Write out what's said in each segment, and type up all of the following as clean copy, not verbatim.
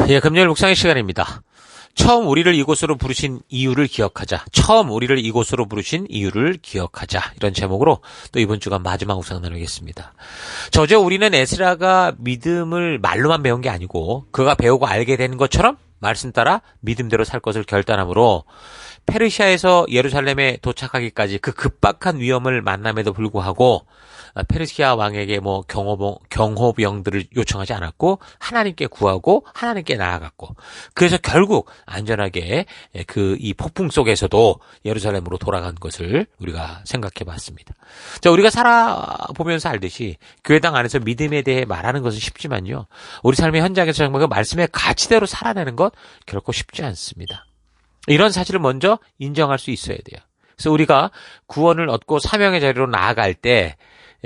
예, 금요일 묵상의 시간입니다. 처음 우리를 이곳으로 부르신 이유를 기억하자. 처음 우리를 이곳으로 부르신 이유를 기억하자. 이런 제목으로 또 이번 주간 마지막 묵상 나누겠습니다. 저저 우리는 에스라가 믿음을 말로만 배운 게 아니고 그가 배우고 알게 된 것처럼 말씀 따라 믿음대로 살 것을 결단함으로 페르시아에서 예루살렘에 도착하기까지 그 급박한 위험을 만남에도 불구하고 페르시아 왕에게 경호병들을 요청하지 않았고 하나님께 구하고 하나님께 나아갔고 그래서 결국 안전하게 이 폭풍 속에서도 예루살렘으로 돌아간 것을 우리가 생각해 봤습니다. 자, 우리가 살아보면서 알듯이 교회당 안에서 믿음에 대해 말하는 것은 쉽지만요. 우리 삶의 현장에서 정말 그 말씀의 가치대로 살아내는 것 결코 쉽지 않습니다. 이런 사실을 먼저 인정할 수 있어야 돼요. 그래서 우리가 구원을 얻고 사명의 자리로 나아갈 때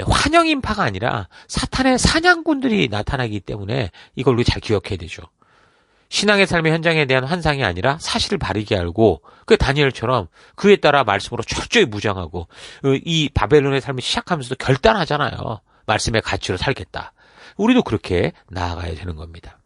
환영 인파가 아니라 사탄의 사냥꾼들이 나타나기 때문에 이걸 우리 잘 기억해야 되죠. 신앙의 삶의 현장에 대한 환상이 아니라 사실을 바르게 알고 그 다니엘처럼 그에 따라 말씀으로 철저히 무장하고 이 바벨론의 삶을 시작하면서도 결단하잖아요. 말씀의 가치로 살겠다. 우리도 그렇게 나아가야 되는 겁니다.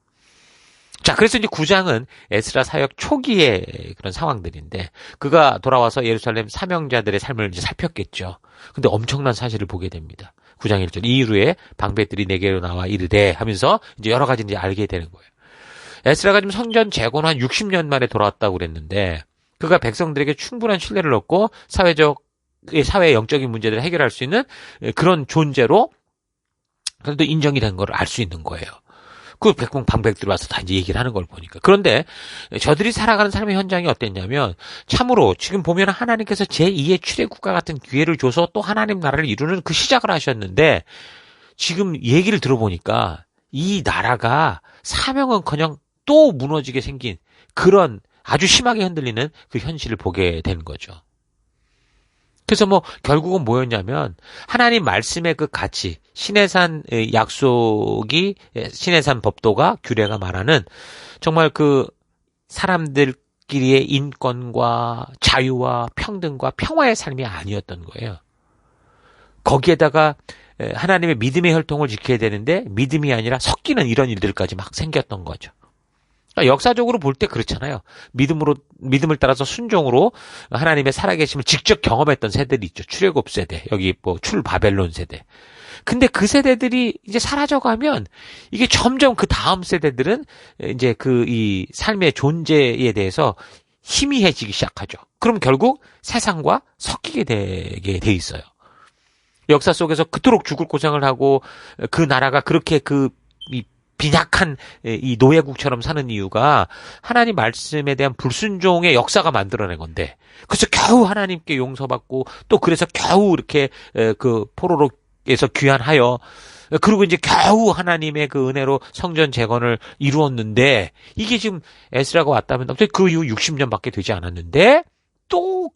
자, 그래서 이제 9장은 에스라 사역 초기의 그런 상황들인데 그가 돌아와서 예루살렘 사명자들의 삶을 이제 살폈겠죠. 근데 엄청난 사실을 보게 됩니다. 9장 1절 이후에 방백들이 내게로 나와 이르되 하면서 이제 여러 가지 이제 알게 되는 거예요. 에스라가 지금 성전 재건 한 60년 만에 돌아왔다고 그랬는데 그가 백성들에게 충분한 신뢰를 얻고 사회 영적인 문제들을 해결할 수 있는 그런 존재로 그래도 인정이 된 걸 알 수 있는 거예요. 그 방백들이 와서 다 이제 얘기를 하는 걸 보니까. 그런데 저들이 살아가는 삶의 현장이 어땠냐면 참으로 지금 보면 하나님께서 제2의 출애굽과 같은 기회를 줘서 또 하나님 나라를 이루는 그 시작을 하셨는데 지금 얘기를 들어보니까 이 나라가 사명은커녕 또 무너지게 생긴 그런 아주 심하게 흔들리는 그 현실을 보게 된 거죠. 그래서 결국은 뭐였냐면 하나님 말씀의 그 가치, 시내산 약속이 시내산 법도가 규례가 말하는 정말 그 사람들끼리의 인권과 자유와 평등과 평화의 삶이 아니었던 거예요. 거기에다가 하나님의 믿음의 혈통을 지켜야 되는데 믿음이 아니라 섞이는 이런 일들까지 막 생겼던 거죠. 그러니까 역사적으로 볼 때 그렇잖아요. 믿음을 따라서 순종으로 하나님의 살아계심을 직접 경험했던 세대들이 있죠. 출애굽 세대, 여기 출바벨론 세대. 근데 그 세대들이 이제 사라져가면 이게 점점 그 다음 세대들은 이제 이 삶의 존재에 대해서 희미해지기 시작하죠. 그럼 결국 세상과 섞이게 되게 돼 있어요. 역사 속에서 그토록 죽을 고생을 하고 그 나라가 그렇게 빈약한 이 노예국처럼 사는 이유가 하나님 말씀에 대한 불순종의 역사가 만들어낸 건데 그래서 겨우 하나님께 용서받고 또 그래서 겨우 이렇게 그 포로로에서 귀환하여 그리고 이제 겨우 하나님의 그 은혜로 성전 재건을 이루었는데 이게 지금 에스라가 왔다면 그 이후 60년밖에 되지 않았는데 또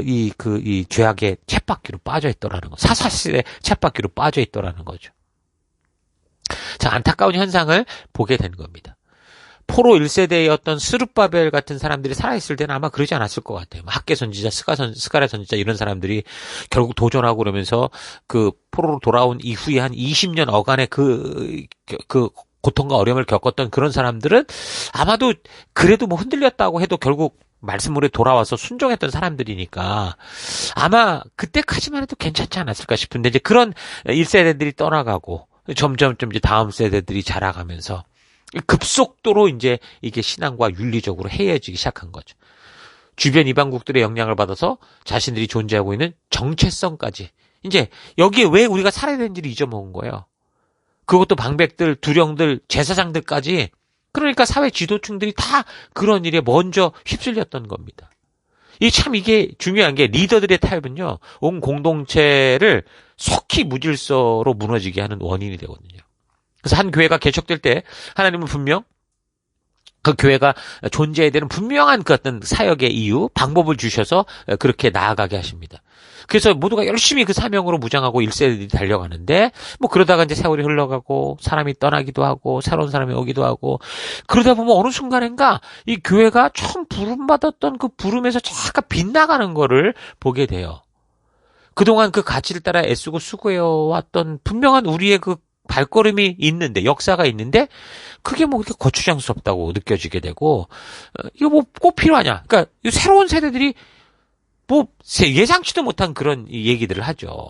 이 죄악의 쳇바퀴로 빠져 있더라는 거. 사사실의 쳇바퀴로 빠져 있더라는 거죠. 자, 안타까운 현상을 보게 된 겁니다. 포로 1세대였던 스룹바벨 같은 사람들이 살아있을 때는 아마 그러지 않았을 것 같아요. 학계 선지자, 스가랴 선지자 이런 사람들이 결국 도전하고 그러면서 그 포로로 돌아온 이후에 한 20년 어간의 그 고통과 어려움을 겪었던 그런 사람들은 아마도 그래도 흔들렸다고 해도 결국 말씀으로 돌아와서 순종했던 사람들이니까 아마 그때까지만 해도 괜찮지 않았을까 싶은데 이제 그런 1세대들이 떠나가고 점점 이제 다음 세대들이 자라가면서 급속도로 이제 이게 신앙과 윤리적으로 해이해지기 시작한 거죠. 주변 이방국들의 영향을 받아서 자신들이 존재하고 있는 정체성까지 이제 여기에 왜 우리가 살아야 되는지를 잊어먹은 거예요. 그것도 방백들, 두령들, 제사장들까지 그러니까 사회 지도층들이 다 그런 일에 먼저 휩쓸렸던 겁니다. 이게 중요한 게 리더들의 타협은요, 온 공동체를 속히 무질서로 무너지게 하는 원인이 되거든요. 그래서 한 교회가 개척될 때 하나님은 분명 그 교회가 존재해야 되는 분명한 그 어떤 사역의 이유, 방법을 주셔서 그렇게 나아가게 하십니다. 그래서 모두가 열심히 그 사명으로 무장하고 1세들이 달려가는데 그러다가 이제 세월이 흘러가고 사람이 떠나기도 하고 새로운 사람이 오기도 하고 그러다 보면 어느 순간인가 이 교회가 처음 부름받았던 그 부름에서 잠깐 빗나가는 거를 보게 돼요. 그동안 그 가치를 따라 애쓰고 수고해왔던 분명한 우리의 그 발걸음이 있는데, 역사가 있는데, 그게 뭐 그렇게 거추장스럽다고 느껴지게 되고, 이거 뭐 꼭 필요하냐. 그러니까, 새로운 세대들이 뭐, 예상치도 못한 그런 얘기들을 하죠.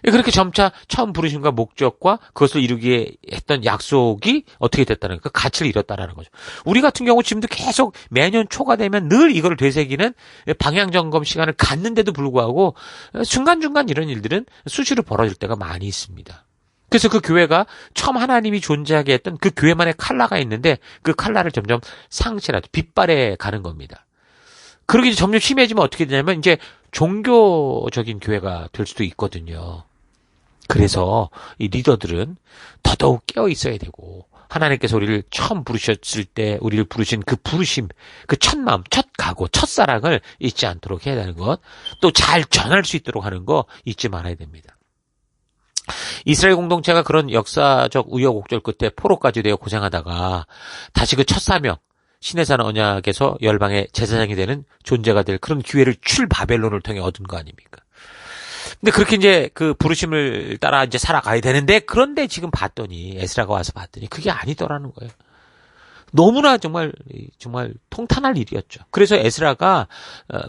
그렇게 점차 처음 부르심과 목적과 그것을 이루기에 했던 약속이 어떻게 됐다는 그 가치를 잃었다라는 거죠. 우리 같은 경우 지금도 계속 매년 초가 되면 늘 이걸 되새기는 방향 점검 시간을 갖는데도 불구하고 중간중간 이런 일들은 수시로 벌어질 때가 많이 있습니다. 그래서 그 교회가 처음 하나님이 존재하게 했던 그 교회만의 칼라가 있는데 그 칼라를 점점 상실하죠. 빗발해 가는 겁니다. 그러기 점점 심해지면 어떻게 되냐면 이제 종교적인 교회가 될 수도 있거든요. 그래서 이 리더들은 더더욱 깨어 있어야 되고 하나님께서 우리를 처음 부르셨을 때 우리를 부르신 그 부르심, 그 첫 마음, 첫 각오, 첫 사랑을 잊지 않도록 해야 되는 것, 또 잘 전할 수 있도록 하는 거 잊지 말아야 됩니다. 이스라엘 공동체가 그런 역사적 우여곡절 끝에 포로까지 되어 고생하다가 다시 그 첫 사명, 신의 산 언약에서 열방의 제사장이 되는 존재가 될 그런 기회를 출 바벨론을 통해 얻은 거 아닙니까? 근데 그렇게 이제 그 부르심을 따라 이제 살아가야 되는데 그런데 지금 봤더니 에스라가 와서 봤더니 그게 아니더라는 거예요. 너무나 정말 통탄할 일이었죠. 그래서 에스라가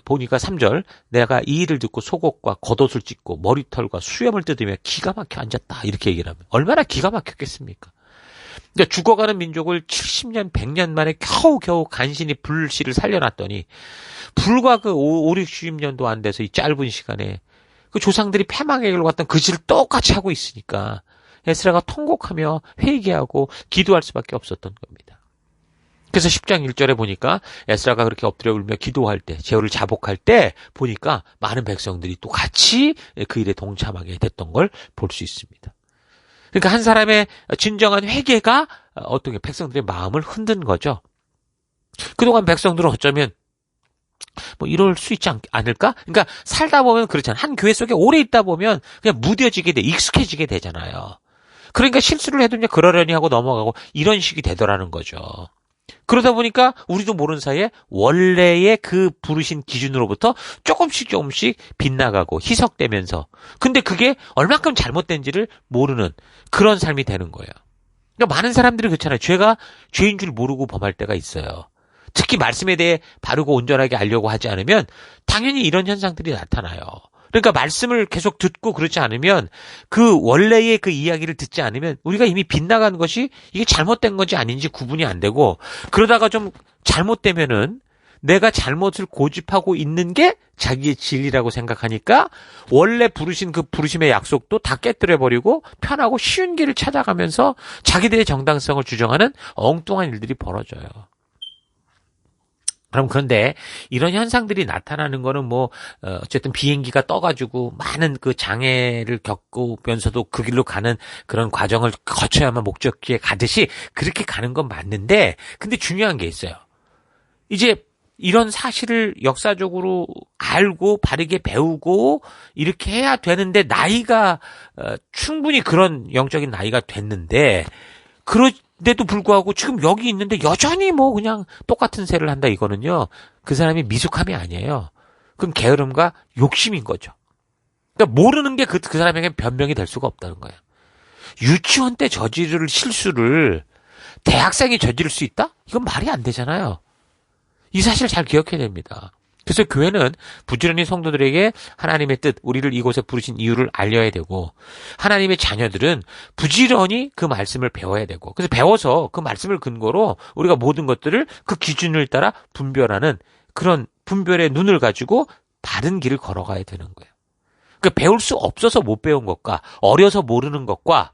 보니까 3절 내가 이 일을 듣고 속옷과 겉옷을 찢고 머리털과 수염을 뜯으며 기가 막혀 앉았다 이렇게 얘기를 하면 얼마나 기가 막혔겠습니까? 그러니까 죽어가는 민족을 70년, 100년 만에 겨우겨우 간신히 불씨를 살려놨더니 불과 그 5, 60년도 안 돼서 이 짧은 시간에 그 조상들이 패망의 길로 갔던 그 짓을 똑같이 하고 있으니까 에스라가 통곡하며 회개하고 기도할 수밖에 없었던 겁니다. 그래서 10장 1절에 보니까 에스라가 그렇게 엎드려 울며 기도할 때, 제후를 자복할 때 보니까 많은 백성들이 또 같이 그 일에 동참하게 됐던 걸 볼 수 있습니다. 그러니까 한 사람의 진정한 회개가 어떻게 백성들의 마음을 흔든 거죠. 그동안 백성들은 어쩌면 뭐 이럴 수 있지 않을까? 그러니까 살다 보면 그렇잖아요. 한 교회 속에 오래 있다 보면 그냥 무뎌지게 돼, 익숙해지게 되잖아요. 그러니까 실수를 해도 그냥 그러려니 하고 넘어가고 이런 식이 되더라는 거죠. 그러다 보니까 우리도 모르는 사이에 원래의 그 부르신 기준으로부터 조금씩 빗나가고 희석되면서 근데 그게 얼마큼 잘못된지를 모르는 그런 삶이 되는 거예요. 그러니까 많은 사람들이 그렇잖아요. 죄가 죄인 줄 모르고 범할 때가 있어요. 특히 말씀에 대해 바르고 온전하게 알려고 하지 않으면 당연히 이런 현상들이 나타나요. 그러니까 말씀을 계속 듣고 그렇지 않으면 그 원래의 그 이야기를 듣지 않으면 우리가 이미 빗나간 것이 이게 잘못된 건지 아닌지 구분이 안 되고 그러다가 좀 잘못되면은 내가 잘못을 고집하고 있는 게 자기의 진리라고 생각하니까 원래 부르신 그 부르심의 약속도 다 깨뜨려버리고 편하고 쉬운 길을 찾아가면서 자기들의 정당성을 주장하는 엉뚱한 일들이 벌어져요. 그럼 그런데 이런 현상들이 나타나는 거는 뭐 어쨌든 비행기가 떠가지고 많은 그 장애를 겪으면서도 그 길로 가는 그런 과정을 거쳐야만 목적지에 가듯이 그렇게 가는 건 맞는데 근데 중요한 게 있어요. 이제 이런 사실을 역사적으로 알고 바르게 배우고 이렇게 해야 되는데 나이가 충분히 그런 영적인 나이가 됐는데 그런데도 불구하고 지금 여기 있는데 여전히 뭐 그냥 똑같은 새를 한다 이거는요. 그 사람이 미숙함이 아니에요. 그럼 게으름과 욕심인 거죠. 그러니까 모르는 게 그 사람에게 변명이 될 수가 없다는 거예요. 유치원 때 저지를 실수를 대학생이 저지를 수 있다? 이건 말이 안 되잖아요. 이 사실을 잘 기억해야 됩니다. 그래서 교회는 부지런히 성도들에게 하나님의 뜻, 우리를 이곳에 부르신 이유를 알려야 되고 하나님의 자녀들은 부지런히 그 말씀을 배워야 되고 그래서 배워서 그 말씀을 근거로 우리가 모든 것들을 그 기준을 따라 분별하는 그런 분별의 눈을 가지고 바른 길을 걸어가야 되는 거예요. 그러니까 배울 수 없어서 못 배운 것과 어려서 모르는 것과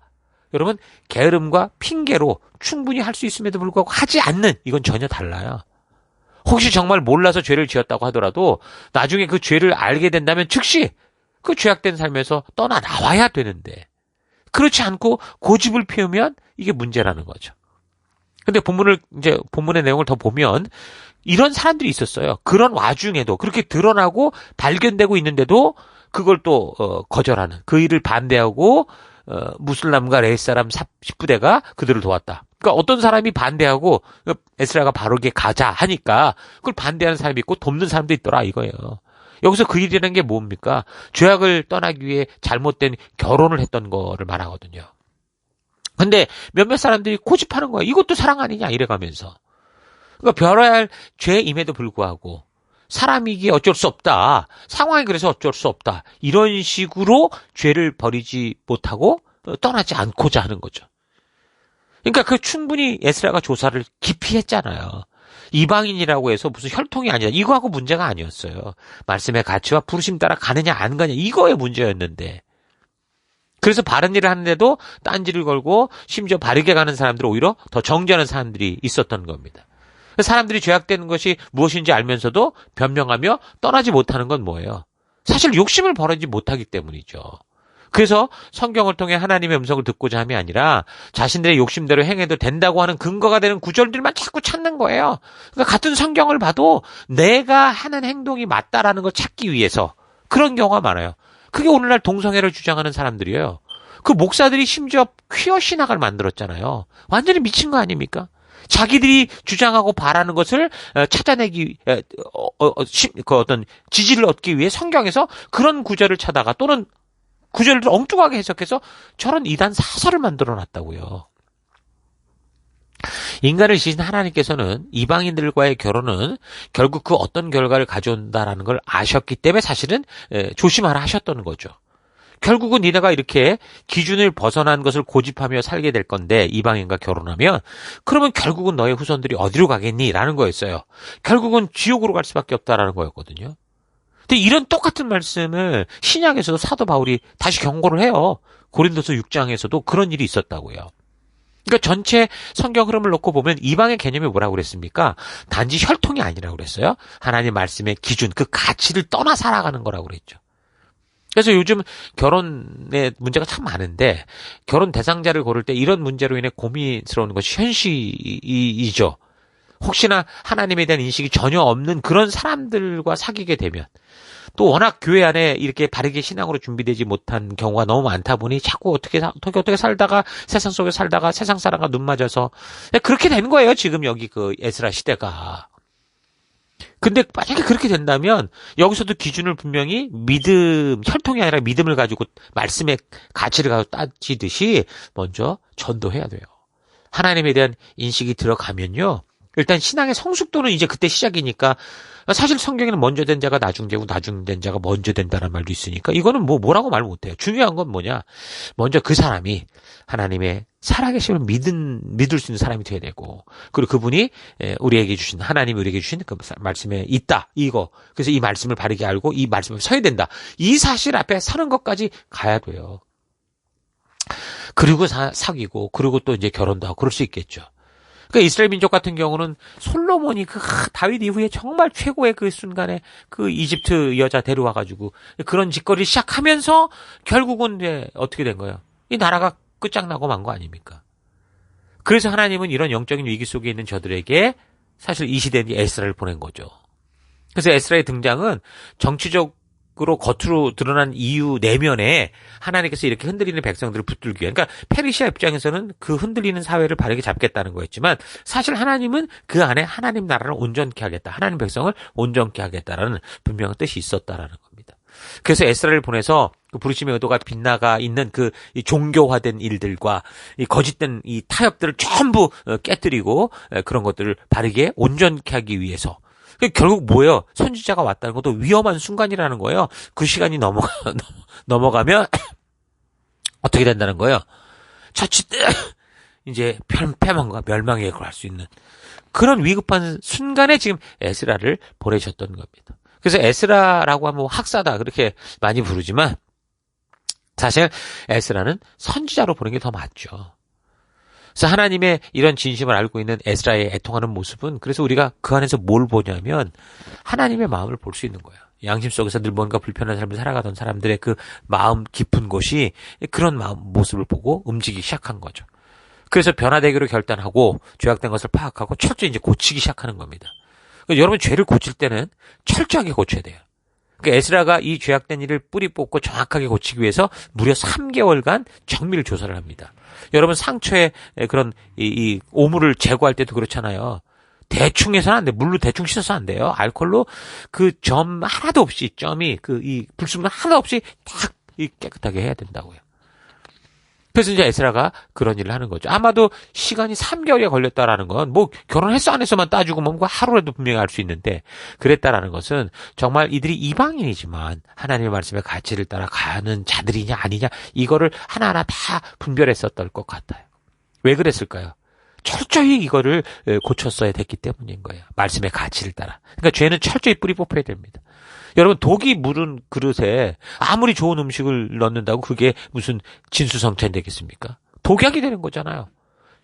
여러분 게으름과 핑계로 충분히 할 수 있음에도 불구하고 하지 않는 이건 전혀 달라요. 혹시 정말 몰라서 죄를 지었다고 하더라도 나중에 그 죄를 알게 된다면 즉시 그 죄악된 삶에서 떠나 나와야 되는데 그렇지 않고 고집을 피우면 이게 문제라는 거죠. 근데 본문의 내용을 더 보면 이런 사람들이 있었어요. 그런 와중에도 그렇게 드러나고 발견되고 있는데도 그걸 또 거절하는 그 일을 반대하고 무슬람과 레위 사람 10부대가 그들을 도왔다. 그러니까 어떤 사람이 반대하고 에스라가 바르게 가자 하니까 그걸 반대하는 사람이 있고 돕는 사람도 있더라 이거예요. 여기서 그 일이라는 게 뭡니까? 죄악을 떠나기 위해 잘못된 결혼을 했던 거를 말하거든요. 근데 몇몇 사람들이 고집하는 거야. 이것도 사랑 아니냐 이래가면서. 그러니까 별어야 할 죄임에도 불구하고 사람이기에 어쩔 수 없다. 상황이 그래서 어쩔 수 없다. 이런 식으로 죄를 버리지 못하고 떠나지 않고자 하는 거죠. 그러니까 그 충분히 에스라가 조사를 깊이 했잖아요. 이방인이라고 해서 무슨 혈통이 아니라 이거하고 문제가 아니었어요. 말씀의 가치와 부르심 따라 가느냐 안 가느냐 이거의 문제였는데. 그래서 바른 일을 하는데도 딴지를 걸고 심지어 바르게 가는 사람들은 오히려 더 정죄하는 사람들이 있었던 겁니다. 사람들이 죄악되는 것이 무엇인지 알면서도 변명하며 떠나지 못하는 건 뭐예요? 사실 욕심을 버리지 못하기 때문이죠. 그래서 성경을 통해 하나님의 음성을 듣고자 함이 아니라 자신들의 욕심대로 행해도 된다고 하는 근거가 되는 구절들만 자꾸 찾는 거예요. 그러니까 같은 성경을 봐도 내가 하는 행동이 맞다라는 걸 찾기 위해서 그런 경우가 많아요. 그게 오늘날 동성애를 주장하는 사람들이에요. 그 목사들이 심지어 퀴어 신학을 만들었잖아요. 완전히 미친 거 아닙니까? 자기들이 주장하고 바라는 것을 찾아내기, 그 어떤 지지를 얻기 위해 성경에서 그런 구절을 찾아가 또는 구절을 엉뚱하게 해석해서 저런 이단 사설을 만들어 놨다고요. 인간을 지으신 하나님께서는 이방인들과의 결혼은 결국 그 어떤 결과를 가져온다라는 걸 아셨기 때문에 사실은 조심하라 하셨던 거죠. 결국은 니네가 이렇게 기준을 벗어난 것을 고집하며 살게 될 건데 이방인과 결혼하면 그러면 결국은 너의 후손들이 어디로 가겠니? 라는 거였어요. 결국은 지옥으로 갈 수밖에 없다라는 거였거든요. 근데 이런 똑같은 말씀을 신약에서도 사도 바울이 다시 경고를 해요. 고린도서 6장에서도 그런 일이 있었다고요. 그러니까 전체 성경 흐름을 놓고 보면 이방의 개념이 뭐라고 그랬습니까? 단지 혈통이 아니라고 그랬어요. 하나님 말씀의 기준, 그 가치를 떠나 살아가는 거라고 그랬죠. 그래서 요즘 결혼에 문제가 참 많은데 결혼 대상자를 고를 때 이런 문제로 인해 고민스러운 것이 현실이죠. 혹시나 하나님에 대한 인식이 전혀 없는 그런 사람들과 사귀게 되면 또 워낙 교회 안에 이렇게 바르게 신앙으로 준비되지 못한 경우가 너무 많다 보니 자꾸 어떻게 살다가 세상 속에 살다가 세상 사람과 눈 맞아서 그렇게 되는 거예요. 지금 여기 그 에스라 시대가. 근데 만약에 그렇게 된다면 여기서도 기준을 분명히 믿음, 혈통이 아니라 믿음을 가지고 말씀의 가치를 가지고 따지듯이 먼저 전도해야 돼요. 하나님에 대한 인식이 들어가면요. 일단 신앙의 성숙도는 이제 그때 시작이니까 사실 성경에는 먼저 된 자가 나중되고 나중된 자가 먼저 된다는 말도 있으니까 이거는 뭐라고 말 못해요. 중요한 건 뭐냐. 먼저 그 사람이 하나님의 살아계심을 믿을 수 있는 사람이 돼야 되고 그리고 그분이 우리에게 주신 하나님이 우리에게 주신 그 말씀에 있다. 이거. 그래서 이 말씀을 바르게 알고 이 말씀을 서야 된다. 이 사실 앞에 서는 것까지 가야 돼요. 그리고 사귀고 그리고 또 이제 결혼도 하고 그럴 수 있겠죠. 그러니까 이스라엘 민족 같은 경우는 솔로몬이 그 다윗 이후에 정말 최고의 그 순간에 그 이집트 여자 데려와가지고 그런 짓거리를 시작하면서 결국은 이제 어떻게 된 거예요? 이 나라가 끝장나고 만 거 아닙니까? 그래서 하나님은 이런 영적인 위기 속에 있는 저들에게 사실 이 시대에 에스라를 보낸 거죠. 그래서 에스라의 등장은 정치적으로 겉으로 드러난 이유 내면에 하나님께서 이렇게 흔들리는 백성들을 붙들기 위해 그러니까 페르시아 입장에서는 그 흔들리는 사회를 바르게 잡겠다는 거였지만 사실 하나님은 그 안에 하나님 나라를 온전케 하겠다. 하나님 백성을 온전케 하겠다라는 분명한 뜻이 있었다라는 겁니다. 그래서 에스라를 보내서 그 부르심의 의도가 빗나가 있는 그 이 종교화된 일들과 이 거짓된 이 타협들을 전부 깨뜨리고 그런 것들을 바르게 온전케 하기 위해서 결국 뭐예요? 선지자가 왔다는 것도 위험한 순간이라는 거예요. 그 시간이 넘어가면 어떻게 된다는 거예요? 자칫 이제 패망과 멸망에 갈 수 있는 그런 위급한 순간에 지금 에스라를 보내셨던 겁니다. 그래서 에스라라고 하면 학사다 그렇게 많이 부르지만 사실 에스라는 선지자로 보는 게 더 맞죠. 그래서 하나님의 이런 진심을 알고 있는 에스라의 애통하는 모습은 그래서 우리가 그 안에서 뭘 보냐면 하나님의 마음을 볼 수 있는 거예요. 양심 속에서 늘 뭔가 불편한 삶을 살아가던 사람들의 그 마음 깊은 곳이 그런 모습을 보고 움직이기 시작한 거죠. 그래서 변화되기로 결단하고 죄악된 것을 파악하고 철저히 이제 고치기 시작하는 겁니다. 그러니까 여러분 죄를 고칠 때는 철저하게 고쳐야 돼요. 그러니까 에스라가 이 죄악된 일을 뿌리 뽑고 정확하게 고치기 위해서 무려 3개월간 정밀 조사를 합니다. 여러분 상처에 그런 이 오물을 제거할 때도 그렇잖아요. 대충 해서는 안 돼. 물로 대충 씻어서 안 돼요. 알코올로 그 점 하나도 없이 점이 그 이 불순물 하나도 없이 딱 깨끗하게 해야 된다고요. 그래서 이제 에스라가 그런 일을 하는 거죠. 아마도 시간이 3개월이 걸렸다라는 건 뭐 결혼했어 안 했어만 따지고 뭐 하루라도 분명히 알 수 있는데 그랬다라는 것은 정말 이들이 이방인이지만 하나님의 말씀의 가치를 따라 가는 자들이냐 아니냐 이거를 하나하나 다 분별했었던 것 같아요. 왜 그랬을까요? 철저히 이거를 고쳤어야 됐기 때문인 거예요. 말씀의 가치를 따라. 그러니까 죄는 철저히 뿌리 뽑혀야 됩니다. 여러분 독이 묻은 그릇에 아무리 좋은 음식을 넣는다고 그게 무슨 진수성찬 되겠습니까? 독약이 되는 거잖아요.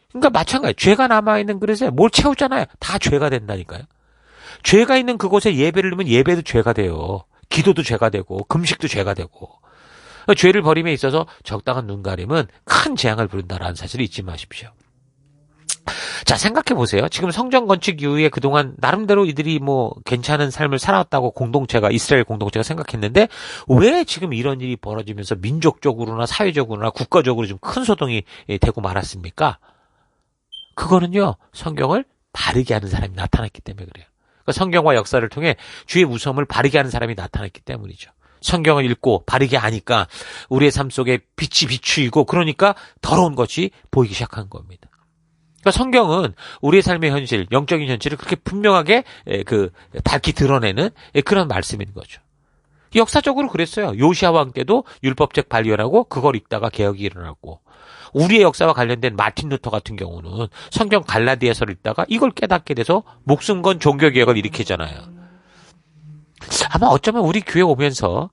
그러니까 마찬가지 죄가 남아있는 그릇에 뭘 채우잖아요. 다 죄가 된다니까요. 죄가 있는 그곳에 예배를 넣으면 예배도 죄가 돼요. 기도도 죄가 되고 금식도 죄가 되고 죄를 버림에 있어서 적당한 눈가림은 큰 재앙을 부른다라는 사실을 잊지 마십시오. 자, 생각해 보세요. 지금 성전 건축 이후에 그동안 나름대로 이들이 뭐 괜찮은 삶을 살아왔다고 공동체가 이스라엘 공동체가 생각했는데 왜 지금 이런 일이 벌어지면서 민족적으로나 사회적으로나 국가적으로 좀 큰 소동이 되고 말았습니까? 그거는요. 성경을 바르게 하는 사람이 나타났기 때문에 그래요. 그러니까 성경과 역사를 통해 주의 무서움을 바르게 하는 사람이 나타났기 때문이죠. 성경을 읽고 바르게 하니까 우리의 삶 속에 빛이 비추이고 그러니까 더러운 것이 보이기 시작한 겁니다. 그러니까 성경은 우리의 삶의 현실, 영적인 현실을 그렇게 분명하게 밝히 드러내는 그런 말씀인 거죠. 역사적으로 그랬어요. 요시아 왕 때도 율법책 발견하고 그걸 읽다가 개혁이 일어났고 우리의 역사와 관련된 마틴 루터 같은 경우는 성경 갈라디아서를 읽다가 이걸 깨닫게 돼서 목숨 건 종교개혁을 일으키잖아요. 아마 어쩌면 우리 교회 오면서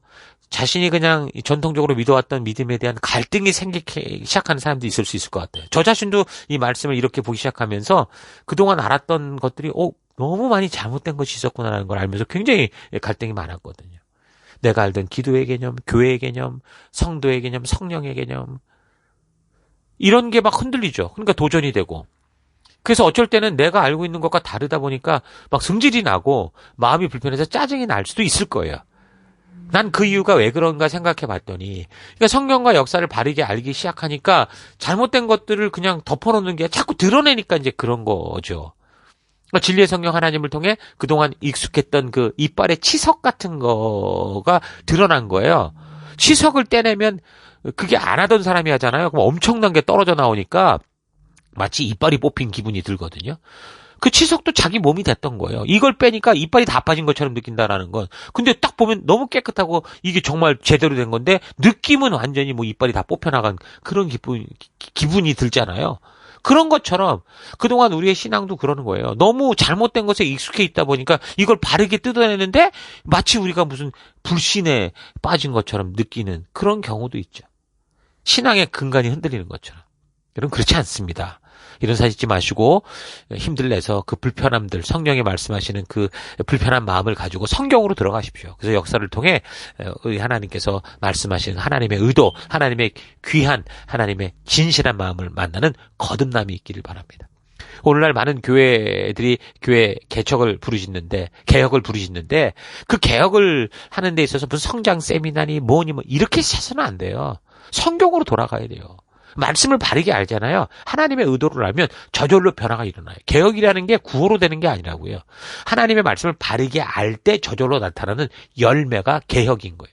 자신이 그냥 전통적으로 믿어왔던 믿음에 대한 갈등이 생기기 시작하는 사람도 있을 수 있을 것 같아요. 저 자신도 이 말씀을 이렇게 보기 시작하면서 그동안 알았던 것들이 너무 많이 잘못된 것이 있었구나라는 걸 알면서 굉장히 갈등이 많았거든요. 내가 알던 기도의 개념, 교회의 개념, 성도의 개념, 성령의 개념 이런 게 막 흔들리죠. 그러니까 도전이 되고 그래서 어쩔 때는 내가 알고 있는 것과 다르다 보니까 막 승질이 나고 마음이 불편해서 짜증이 날 수도 있을 거예요. 난 그 이유가 왜 그런가 생각해 봤더니 그러니까 성경과 역사를 바르게 알기 시작하니까 잘못된 것들을 그냥 덮어놓는 게 자꾸 드러내니까 이제 그런 거죠. 그러니까 진리의 성경 하나님을 통해 그동안 익숙했던 그 이빨의 치석 같은 거가 드러난 거예요. 치석을 떼내면 그게 안 하던 사람이 하잖아요. 그럼 엄청난 게 떨어져 나오니까 마치 이빨이 뽑힌 기분이 들거든요. 그 치석도 자기 몸이 됐던 거예요. 이걸 빼니까 이빨이 다 빠진 것처럼 느낀다라는 건. 근데 딱 보면 너무 깨끗하고 이게 정말 제대로 된 건데 느낌은 완전히 뭐 이빨이 다 뽑혀나간 그런 기분이 들잖아요. 그런 것처럼 그동안 우리의 신앙도 그러는 거예요. 너무 잘못된 것에 익숙해 있다 보니까 이걸 바르게 뜯어내는데 마치 우리가 무슨 불신에 빠진 것처럼 느끼는 그런 경우도 있죠. 신앙의 근간이 흔들리는 것처럼. 여러분 그렇지 않습니다. 이런 사실 잊지 마시고 힘들 내서 그 불편함들 성령이 말씀하시는 그 불편한 마음을 가지고 성경으로 들어가십시오. 그래서 역사를 통해 하나님께서 말씀하시는 하나님의 의도, 하나님의 귀한, 하나님의 진실한 마음을 만나는 거듭남이 있기를 바랍니다. 오늘날 많은 교회들이 교회 개혁을 부르짖는데 그 개혁을 하는 데 있어서 무슨 성장 세미나니 뭐니 뭐 이렇게 해서는 안 돼요. 성경으로 돌아가야 돼요. 말씀을 바르게 알잖아요. 하나님의 의도를 알면 저절로 변화가 일어나요. 개혁이라는 게 구호로 되는 게 아니라고요. 하나님의 말씀을 바르게 알 때 저절로 나타나는 열매가 개혁인 거예요.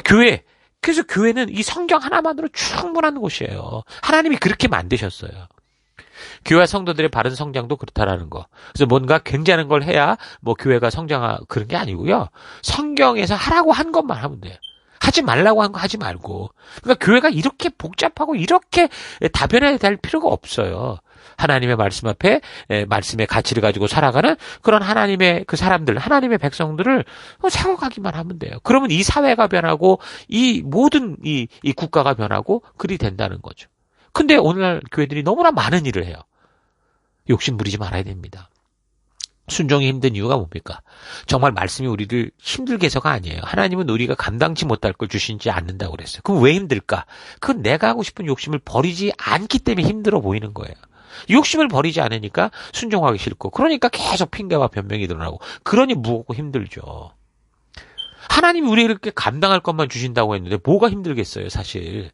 그러니까 그래서 교회는 이 성경 하나만으로 충분한 곳이에요. 하나님이 그렇게 만드셨어요. 교회와 성도들의 바른 성장도 그렇다라는 거. 그래서 뭔가 굉장한 걸 해야 뭐 교회가 성장하고 그런 게 아니고요. 성경에서 하라고 한 것만 하면 돼요. 하지 말라고 한 거 하지 말고. 그러니까 교회가 이렇게 복잡하고 이렇게 다변화해야 될 필요가 없어요. 하나님의 말씀 앞에 말씀의 가치를 가지고 살아가는 그런 하나님의 그 사람들, 하나님의 백성들을 세워가기만 하면 돼요. 그러면 이 사회가 변하고 이 모든 이 국가가 변하고 그리 된다는 거죠. 근데 오늘날 교회들이 너무나 많은 일을 해요. 욕심 부리지 말아야 됩니다. 순종이 힘든 이유가 뭡니까? 정말 말씀이 우리를 힘들게 해서가 아니에요. 하나님은 우리가 감당치 못할 걸 주시지 않는다고 그랬어요. 그럼 왜 힘들까? 그건 내가 하고 싶은 욕심을 버리지 않기 때문에 힘들어 보이는 거예요. 욕심을 버리지 않으니까 순종하기 싫고 그러니까 계속 핑계와 변명이 드러나고 그러니 무겁고 힘들죠. 하나님이 우리에게 이렇게 감당할 것만 주신다고 했는데 뭐가 힘들겠어요, 사실.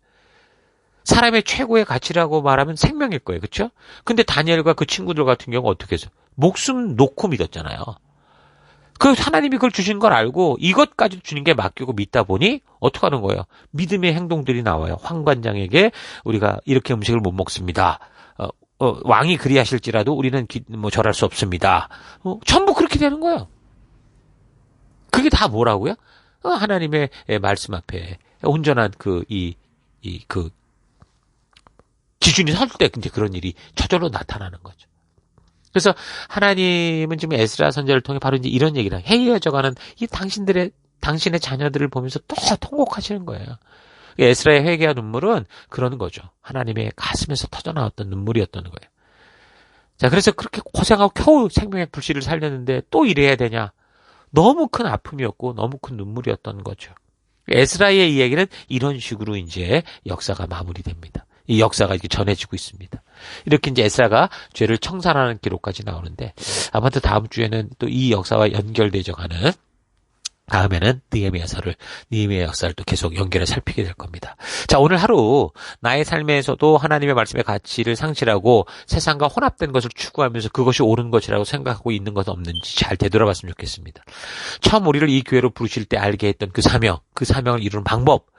사람의 최고의 가치라고 말하면 생명일 거예요. 그렇죠? 근데 다니엘과 그 친구들 같은 경우 어떻게 해서 목숨 놓고 믿었잖아요. 그 하나님이 그걸 주신 걸 알고 이것까지 주는 게 맡기고 믿다 보니 어떻게 하는 거예요? 믿음의 행동들이 나와요. 황관장에게 우리가 이렇게 음식을 못 먹습니다. 왕이 그리하실지라도 우리는 절할 수 없습니다. 전부 그렇게 되는 거예요. 그게 다 뭐라고요? 하나님의 말씀 앞에 온전한 기준이 설 때 이제 그런 일이 저절로 나타나는 거죠. 그래서 하나님은 지금 에스라 선지자를 통해 바로 이제 이런 얘기를 해이어져가는 이 당신의 자녀들을 보면서 또 통곡하시는 거예요. 에스라의 회개와 눈물은 그런 거죠. 하나님의 가슴에서 터져나왔던 눈물이었던 거예요. 자, 그래서 그렇게 고생하고 겨우 생명의 불씨를 살렸는데 또 이래야 되냐? 너무 큰 아픔이었고 너무 큰 눈물이었던 거죠. 에스라의 이야기는 이런 식으로 이제 역사가 마무리됩니다. 이 역사가 이렇게 전해지고 있습니다. 이렇게 이제 에스라가 죄를 청산하는 기록까지 나오는데 아마도 다음 주에는 또 이 역사와 연결되어 가는 다음에는 느헤미야 역사를 또 계속 연결해 살피게 될 겁니다. 자, 오늘 하루 나의 삶에서도 하나님의 말씀의 가치를 상실하고 세상과 혼합된 것을 추구하면서 그것이 옳은 것이라고 생각하고 있는 것은 없는지 잘 되돌아봤으면 좋겠습니다. 처음 우리를 이 교회로 부르실 때 알게 했던 그 사명을 이루는 방법,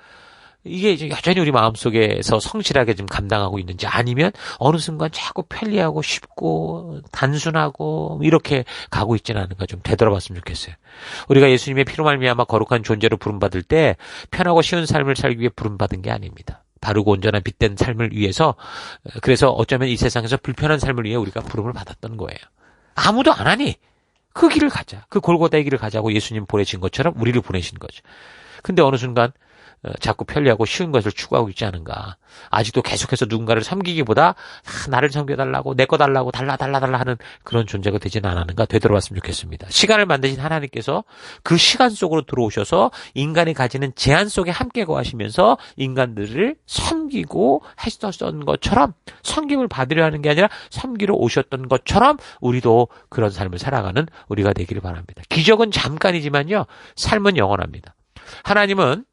이게 이제 여전히 우리 마음속에서 성실하게 좀 감당하고 있는지, 아니면 어느 순간 자꾸 편리하고 쉽고 단순하고 이렇게 가고 있지는 않은가 좀 되돌아봤으면 좋겠어요. 우리가 예수님의 피로 말미암아 거룩한 존재로 부름받을 때 편하고 쉬운 삶을 살기 위해 부름받은 게 아닙니다. 바르고 온전한 빛된 삶을 위해서, 그래서 어쩌면 이 세상에서 불편한 삶을 위해 우리가 부름을 받았던 거예요. 아무도 안 하니 그 길을 가자, 그 골고다의 길을 가자고 예수님 보내신 것처럼 우리를 보내신 거죠. 근데 어느 순간 자꾸 편리하고 쉬운 것을 추구하고 있지 않은가. 아직도 계속해서 누군가를 섬기기보다 나를 섬겨달라고, 내 거 달라고, 달라 하는 그런 존재가 되지는 않았는가 되돌아봤으면 좋겠습니다. 시간을 만드신 하나님께서 그 시간 속으로 들어오셔서 인간이 가지는 제한 속에 함께 거하시면서 인간들을 섬기고 하셨던 것처럼, 섬김을 받으려 하는 게 아니라 섬기러 오셨던 것처럼 우리도 그런 삶을 살아가는 우리가 되기를 바랍니다. 기적은 잠깐이지만요, 삶은 영원합니다. 하나님은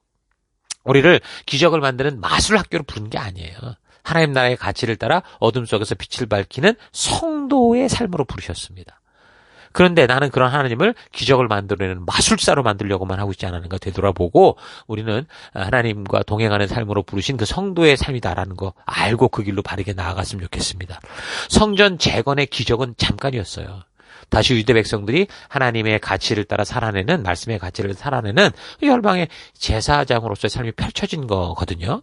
우리를 기적을 만드는 마술 학교로 부른 게 아니에요. 하나님 나라의 가치를 따라 어둠 속에서 빛을 밝히는 성도의 삶으로 부르셨습니다. 그런데 나는 그런 하나님을 기적을 만들어내는 마술사로 만들려고만 하고 있지 않았는가 되돌아보고, 우리는 하나님과 동행하는 삶으로 부르신 그 성도의 삶이다라는 거 알고 그 길로 바르게 나아갔으면 좋겠습니다. 성전 재건의 기적은 잠깐이었어요. 다시 유대 백성들이 하나님의 가치를 따라 살아내는, 말씀의 가치를 살아내는 열방의 제사장으로서의 삶이 펼쳐진 거거든요.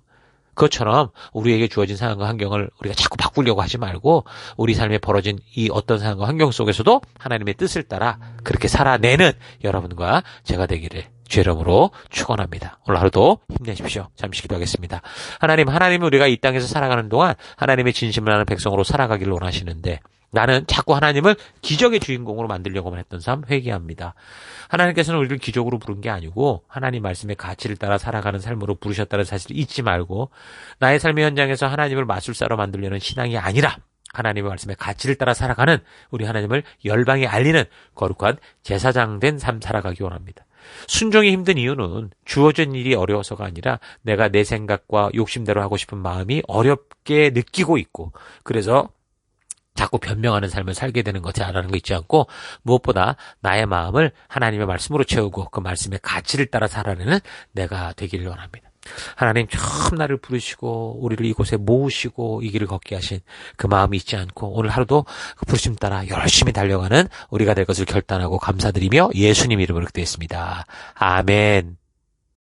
그것처럼 우리에게 주어진 상황과 환경을 우리가 자꾸 바꾸려고 하지 말고, 우리 삶에 벌어진 이 어떤 상황과 환경 속에서도 하나님의 뜻을 따라 그렇게 살아내는 여러분과 제가 되기를 주의 이름으로 축원합니다. 오늘 하루도 힘내십시오. 잠시 기도하겠습니다. 하나님은 우리가 이 땅에서 살아가는 동안 하나님의 진심을 아는 백성으로 살아가기를 원하시는데, 나는 자꾸 하나님을 기적의 주인공으로 만들려고만 했던 삶 회개합니다. 하나님께서는 우리를 기적으로 부른 게 아니고 하나님 말씀의 가치를 따라 살아가는 삶으로 부르셨다는 사실을 잊지 말고, 나의 삶의 현장에서 하나님을 마술사로 만들려는 신앙이 아니라 하나님의 말씀의 가치를 따라 살아가는, 우리 하나님을 열방에 알리는 거룩한 제사장된 삶 살아가기 원합니다. 순종이 힘든 이유는 주어진 일이 어려워서가 아니라 내가 내 생각과 욕심대로 하고 싶은 마음이 어렵게 느끼고 있고, 그래서 자꾸 변명하는 삶을 살게 되는 것이 아니라는 거 잊지 않고, 무엇보다 나의 마음을 하나님의 말씀으로 채우고 그 말씀의 가치를 따라 살아내는 내가 되기를 원합니다. 하나님 처음 나를 부르시고 우리를 이곳에 모으시고 이 길을 걷게 하신 그 마음이 잊지 않고, 오늘 하루도 그 부르심 따라 열심히 달려가는 우리가 될 것을 결단하고 감사드리며 예수님 이름으로 기도했습니다. 아멘.